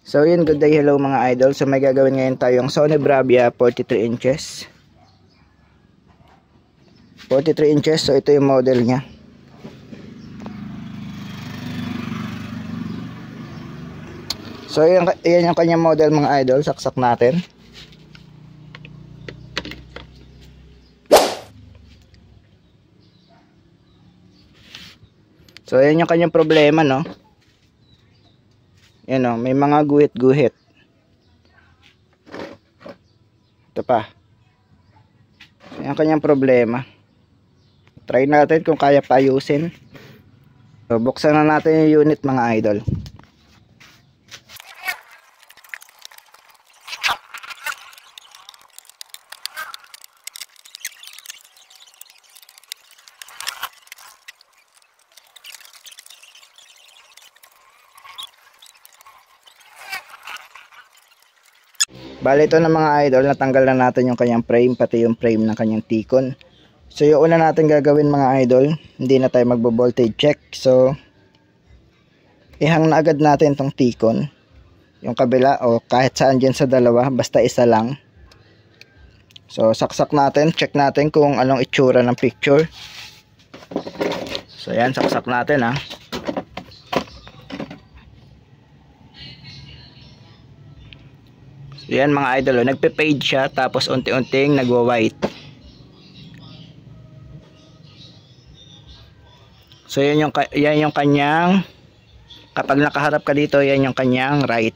So yun, good day, hello mga idol. So may gagawin ngayon tayong Sony Bravia 43 inches. 43 inches, so ito yung model niya. So yan yung kanyang model mga idol, saksak natin. So yan yung kanyang problema, no. Yan o, may mga guhit-guhit. Ito pa. Yan ang kanyang problema. Try natin kung kaya pa ayusin. So buksan na natin yung unit mga idol. Bali ito na mga idol, natanggal na natin yung kanyang frame, pati yung frame ng kanyang T-con. So yung una natin gagawin mga idol, hindi na tayo magbo-voltage check. So ihang na agad natin tong T-con, yung kabila o kahit saan dyan sa dalawa, basta isa lang. So saksak natin, check natin kung anong itsura ng picture. So yan, saksak natin ha. So yan mga idol, nagpe-fade siya tapos unti-unting nagwa-white. So yan yung kanyang, kapag nakaharap ka dito, yan yung kanyang right.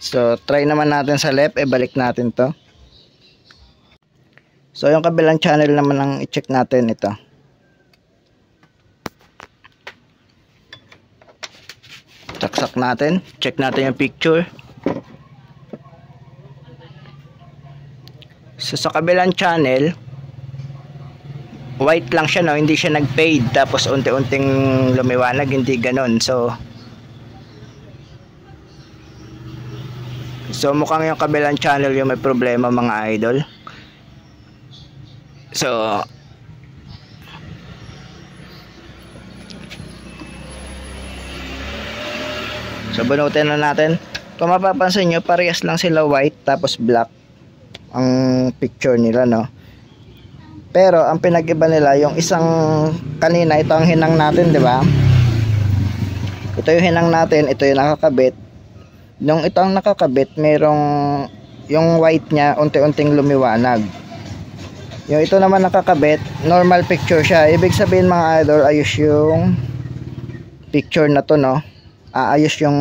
So try naman natin sa left, balik natin to. So yung kabilang channel naman ang i-check natin ito. Saksak natin, check natin yung picture. So sa kabilang channel, white lang siya, no, hindi siya nag-fade tapos unti-unting lumiwanag, hindi ganon. So mukhang yung kabilang channel yung may problema mga idol. So bunutin na natin. Kung mapapansin nyo, parehas lang sila white tapos black ang picture nila, no. Pero ang pinag-iba nila, yung isang kanina, ito ang hinang natin, di ba? Ito yung hinang natin, ito yung nakakabit. Nung ito ang nakakabit, merong yung white niya unti-unting lumiwanag. Yung ito naman nakakabit, normal picture siya. Ibig sabihin mga idol, ayos yung picture na to, no. Ayos yung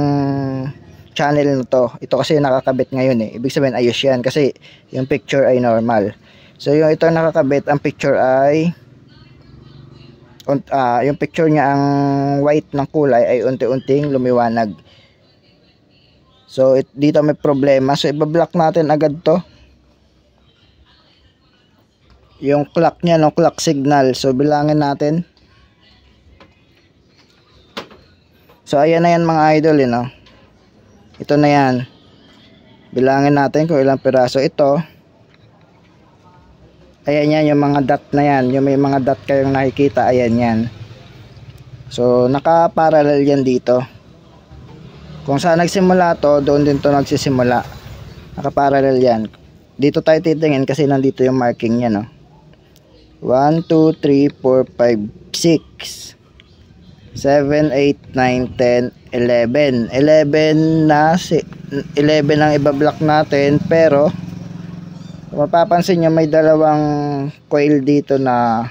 channel na to. Ito kasi nakakabit ngayon eh. Ibig sabihin ayos yan kasi yung picture ay normal. So yung ito nakakabit, ang picture ay yung picture niya, ang white ng kulay ay unti-unting lumiwanag. So dito may problema. So ibablock natin agad to. Yung clock niya, no, clock signal. So bilangin natin. So ayan na yan mga idol, no. Ito na yan. Bilangin natin kung ilang piraso ito. Ayan yan, yung mga dot na yan. Yung may mga dot kayong nakikita, ayan yan. So naka-parallel yan dito. Kung saan nagsimula to, doon din to nagsisimula. Naka-parallel yan. Dito tayo titingin kasi nandito yung marking niya, no. 1, 2, 3, 4, 5, 6 7, 8, 9, 10, 11. 11 ang ibablock natin, pero mapapansin nyo may dalawang coil dito na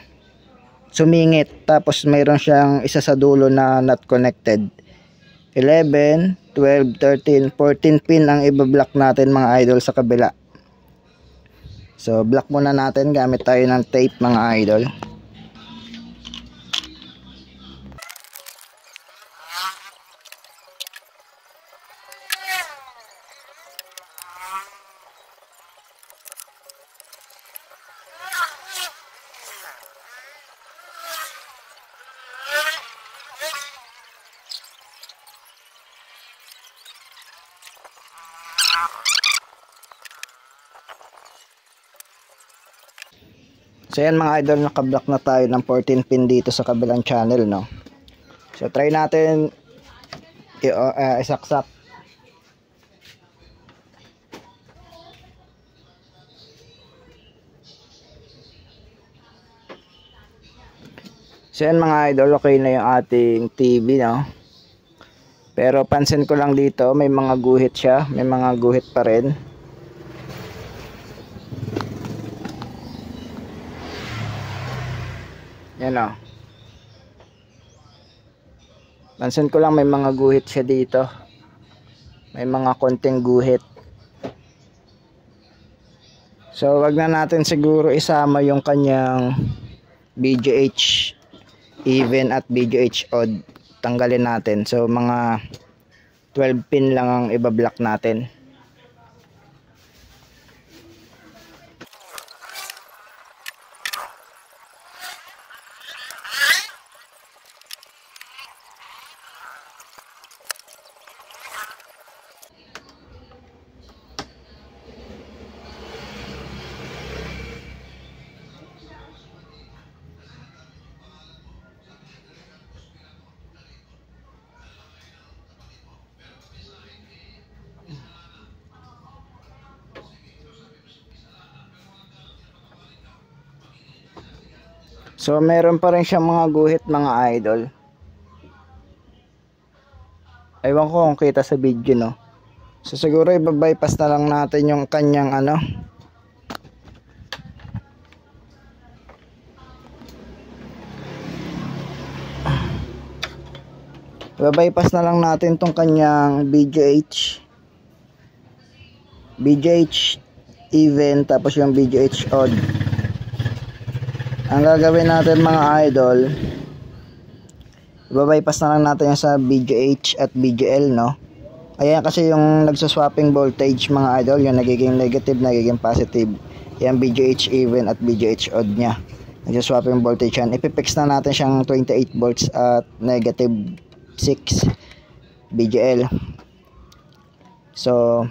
sumingit, tapos mayroon siyang isa sa dulo na not connected. 11, 12, 13, 14 pin ang ibablock natin mga idol sa kabila. So block muna natin gamit tayo ng tape mga idol. So yan mga idol, nakablock na tayo ng 14 pin dito sa kabilang channel, no. So try natin isaksak. So yan mga idol, okay na yung ating TV, no? Pero pansin ko lang dito, may mga guhit siya, may mga guhit pa rin. Yan o. Pansin ko lang may mga guhit siya dito. May mga konting guhit. So wag na natin siguro isama yung kanyang BGH even at BGH odd, tanggalin natin. So mga 12 pin lang ang ibablock natin. So meron pa rin siyang mga guhit mga idol. Ewan ko kung kita sa video, no. So siguro ibabypass na lang natin yung kanyang ano. Ibabypass na lang natin tong kanyang BGH even tapos yung BGH odd. Ang gagawin natin mga idol, ibabypass na lang natin yung sa BGH at BGL, no? Ayan kasi yung nagsaswapping voltage mga idol, yung nagiging negative, nagiging positive. Yan BGH even at BGH odd nya. Nagsaswapping voltage yan. Ipipix na natin siyang 28 volts at negative 6 BGL. So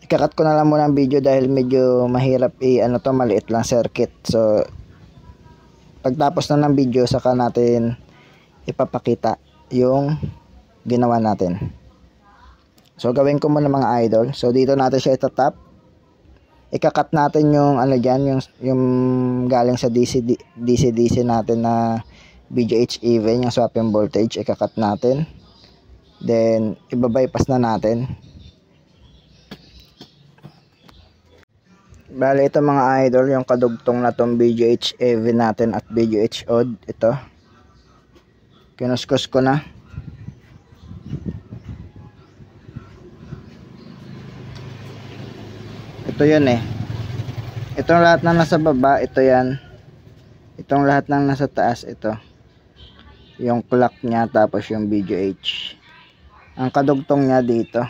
ikakat ko na lang muna ang video dahil medyo mahirap ano to, maliit lang circuit. So pagtapos na ng video saka natin ipapakita yung ginawa natin. So gawin ko muna mga idol. So dito natin siya itatap. Ikakat natin yung ano diyan, yung galing sa DC natin na BGH even, yung swapping voltage, ikakat natin. Then ibabypass na natin. Bale ito mga idol, yung kadugtong na tong BGH even natin at BGH odd, ito kinuskus ko na. Ito yun eh, itong lahat na nasa baba, ito yan. Itong lahat ng nasa taas, ito yung clock nya, tapos yung BGH. Ang kadugtong nya dito.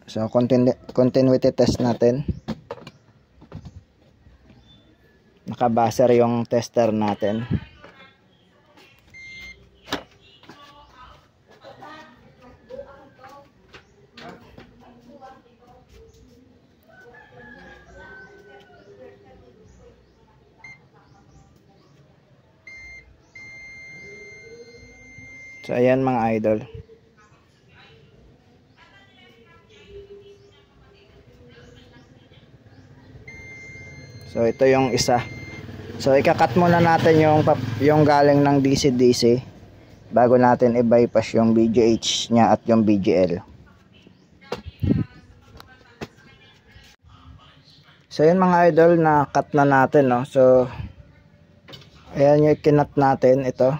So continuity test natin. Nakabaser yung tester natin. So ayan mga idol. So ito yung isa. So ikakat muna natin yung galing ng DC bago natin i-bypass yung BGH nya at yung BGL. So yun mga idol, na cut na natin, no. So ayan yung kinat natin, ito.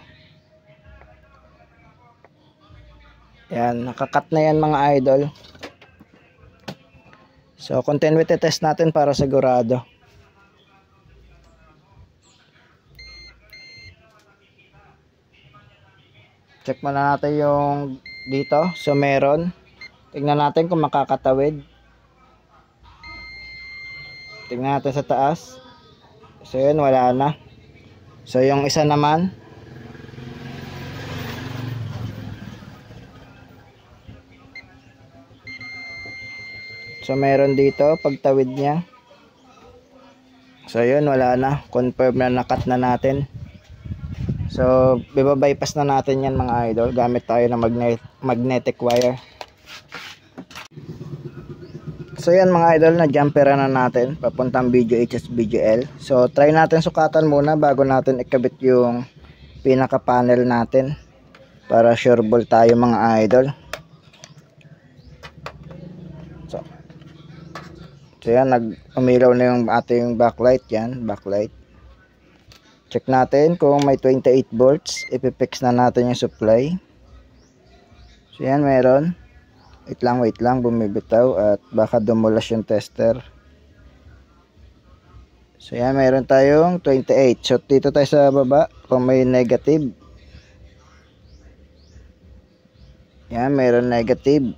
Ayan, nakakat na yan mga idol. So continuity test natin para sigurado. Check muna natin yung dito. So meron. Tingnan natin kung makakatawid. Tingnan natin sa taas. So yun, wala na. So yung isa naman. So meron dito pagtawid niya. So yun, wala na. Confirm na nakat na natin. So, bypass na natin yan mga idol. Gamit tayo ng magnetic wire. So yan mga idol, na jumper na natin papuntang BGHS BGL. So try natin sukatan muna bago natin ikabit yung pinaka panel natin para sure ball tayo mga idol. So yan, nag-umilaw na yung ating backlight. Yan, backlight. Check natin kung may 28 volts. Ipipix na natin yung supply. So yan, meron. Wait lang, bumibitaw at baka dumulas yung tester. So yan, meron tayong 28. So dito tayo sa baba kung may negative. Yan, meron negative.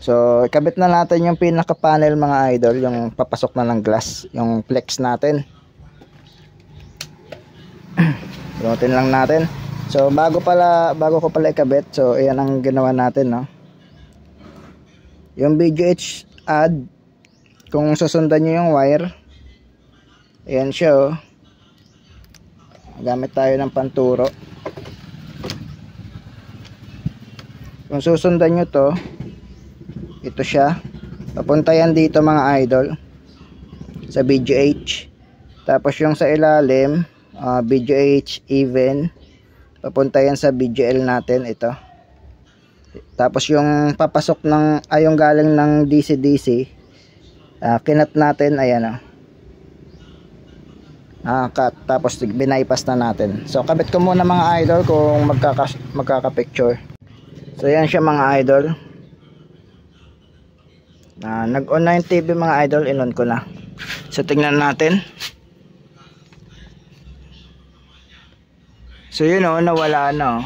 So ikabit na natin yung pinaka panel mga idol, yung papasok na ng glass, yung flex natin. Suotin lang natin. So bago ko pala ikabit, so ayan ang ginawa natin, no. Yung BGH add, kung susundan niyo yung wire, ayan siya, oh. Gamit tayo ng panturo. Kung susundan niyo to, ito siya. Papunta yan dito mga idol sa BGH. Tapos yung sa ilalim, BGH even, papunta yan sa BGL natin, ito. Tapos yung papasok ng yung galing ng DC-DC, kinat natin, ayan, cut, tapos binaypass na natin. So kabit ko muna mga idol kung magkaka-picture. So yan siya mga idol. Nag-on na yung TV mga idol, in-on ko na. So tingnan natin. So yun, oh, nawala na, oh.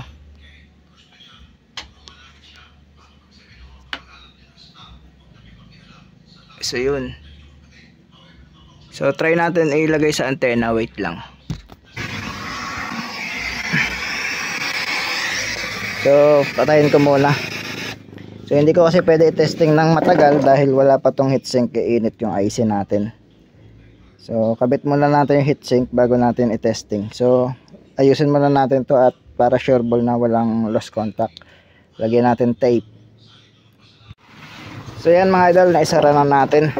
So yun. So try natin ilagay sa antena, wait lang. So patayin ko muna. So hindi ko kasi pwede i-testing ng matagal dahil wala pa tong heatsink, iinit yung IC natin. So kabit muna natin yung heatsink bago natin i-testing. So ayusin muna natin to at para sure ball na walang lost contact, lagyan natin tape. So yan mga idol, naisara na natin.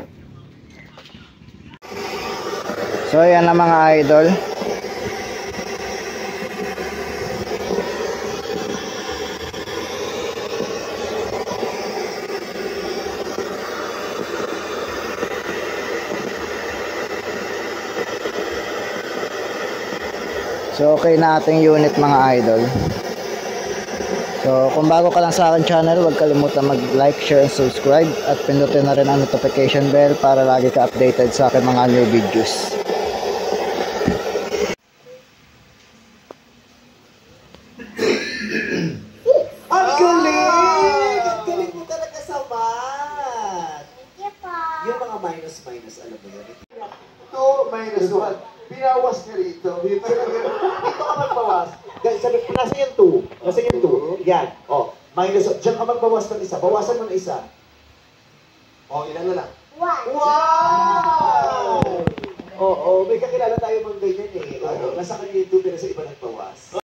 So yan na mga idol. So okay na ating unit mga idol. So kung bago ka lang sa akin channel, huwag kalimutan mag-like, share, and subscribe. At pindutin na rin ang notification bell para lagi ka updated sa aking mga new videos. Ang galing! Ang galing mo talaga sa math! Yung mga minus, alam mo yun? 2 minus 1. Binawas niya rito. Dito ka magbawas. Sabi, nasa yung 2. Nasa yung 2. Yan. O, minus. Diyan ka magbawas ng isa. Bawasan mo ng isa. O, ilan na lang? 1. Wow! Oo, may kakilala tayo mga ganyan eh. Nasa kanya yung 2 pero sa iba nagbawas.